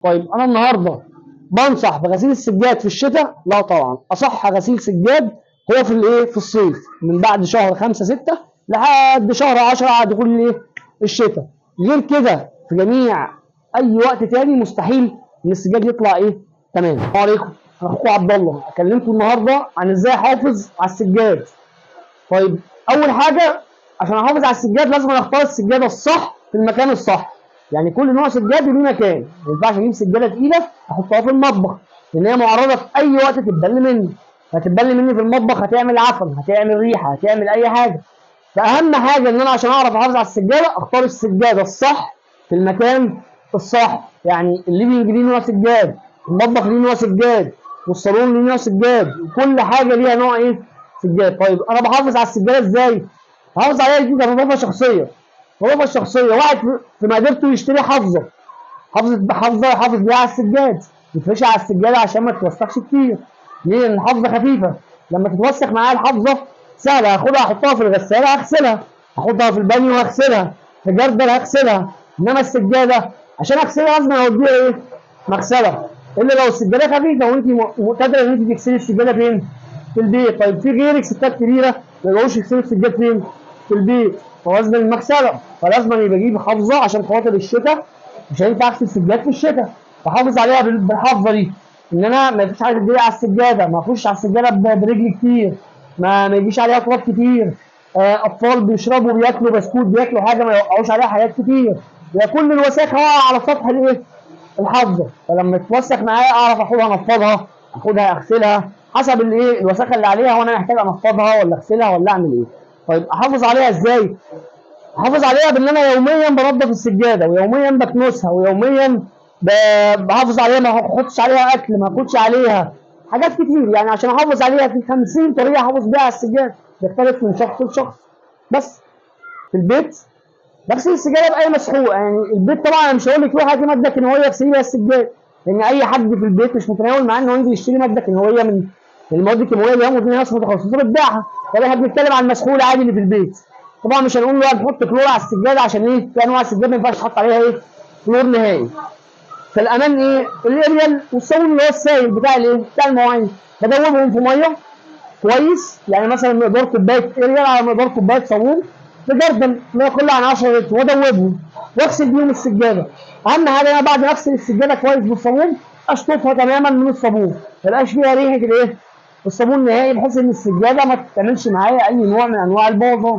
طيب انا النهارده بنصح بغسيل السجاد في الشتاء؟ لا طبعا، اصح غسيل سجاد هو في الايه، في الصيف، من بعد شهر 5 6 لحد شهر 10 على دخول الايه، الشتاء. غير كده في جميع اي وقت تاني مستحيل ان السجاد يطلع ايه، تمام. السلام عليكم، انا اخوكم عبد الله، اكلمكم النهارده عن ازاي احافظ على السجاد. طيب اول حاجه، عشان احافظ على السجاد لازم اختار السجاده الصح في المكان الصح. يعني كل نوع سجاد له مكان، ما ينفعش اجيب سجاده تقيله احطها في المطبخ، لان هي معرضه في اي وقت تتبل مني. هتتبل مني في المطبخ، هتعمل عفن، هتعمل ريحه، هتعمل اي حاجه. فاهم حاجه ان انا عشان اعرف احافظ على السجاده اختار السجاده الصح في المكان الصح. يعني الليفنج ليه نوع سجاد، المطبخ ليه نوع سجاد، والصالون ليه نوع سجاد، وكل حاجه ليها نوع ايه، سجاد. طيب انا بحافظ على السجاده ازاي؟ بحافظ عليها دي كنظافه شخصيه. نظافه شخصيه، واحد في مقدرته يشتري حافظه، حافظه يحافظ بيها على السجاد، يفرشها على السجاده عشان ما تتوسخش كتير. ليه؟ لان الحافظه خفيفه، لما تتوسخ معايا الحافظه سهله، هاخدها احطها في الغساله هغسلها، احطها في البانيو هغسلها، في جردل هغسلها. انما السجاده عشان اغسلها لازم اوديها ايه، مغسله. الا لو السجاده خفيفه وانت معتاده ان انت تغسلي السجاده فين، في البيت. طيب في غيرك ستات كبيره ما يقدروش يغسلوا السجاد فين، في البيت، فلازم المغسله، فلازم يبقى اجيب حافظه عشان خاطر الشتاء، مش هينفع اغسل سجاد في الشتاء. بحافظ عليها بالحافظه دي، ان انا ما فيش حاجه تجري على السجاده، ما اخش على السجاده برجلي كتير، ما يجيش عليها تراب كتير. اطفال بيشربوا بياكلوا بسكوت بياكلوا حاجه ما يوقعوش عليها حاجات كتير، يبقى كل الوساخه واقعه على سطح الايه، الحافظه. فلما تتوسخ معايا اعرف اخدها انفضها، اخدها اغسلها حسب الايه، الوساخه اللي عليها، وانا محتاج انفضها ولا اغسلها ولا اعمل ايه. طيب احافظ عليها ازاي؟ احافظ عليها بان انا يوميا بنضف السجاده، ويوميا بكنسها، ويوميا بحافظ عليها، ما احطش عليها اكل، ما اكلش عليها حاجات كتير. يعني عشان احافظ عليها في 50 طريقه احافظ بيها على السجاده، بيختلف من شخص لشخص. بس في البيت بغسل السجاده باي مسحوق. يعني البيت طبعا انا مش هقول لك روحي هاتي ماده كيماويه اغسلي بيها السجاده، لان اي حد في البيت مش متناول معاه انه ينزل يشتري ماده كيماويه من المواد الكيماويه اللي هي ناس متخصصه بتبيعها. طب احنا بنتكلم عن المسحوق العادي اللي في البيت. طبعا مش هنقول له نحط كلور على السجاده، عشان ايه، في انواع السجاده ما ينفعش تحط عليها ايه، كلور نهائي. فالامان ايه، الاريال والصابون اللي هو السائل بتاع الايه، بتاع المواعين، بدوبهم في ميه كويس. يعني مثلا مقدار كوبايه اريال على مقدار كوبايه صابون بجردل لا يقل عن 10 لتر، وادوبهم واغسل بيهم السجاده. اهم حاجه انا بعد ما اغسل السجاده كويس بالصابون اشطفها تماما من الصابون، ما يبقاش فيها ريحه الايه، الصابون نهائي، بحيث ان السجاده ما تعملش معايا اي نوع من انواع البوظان.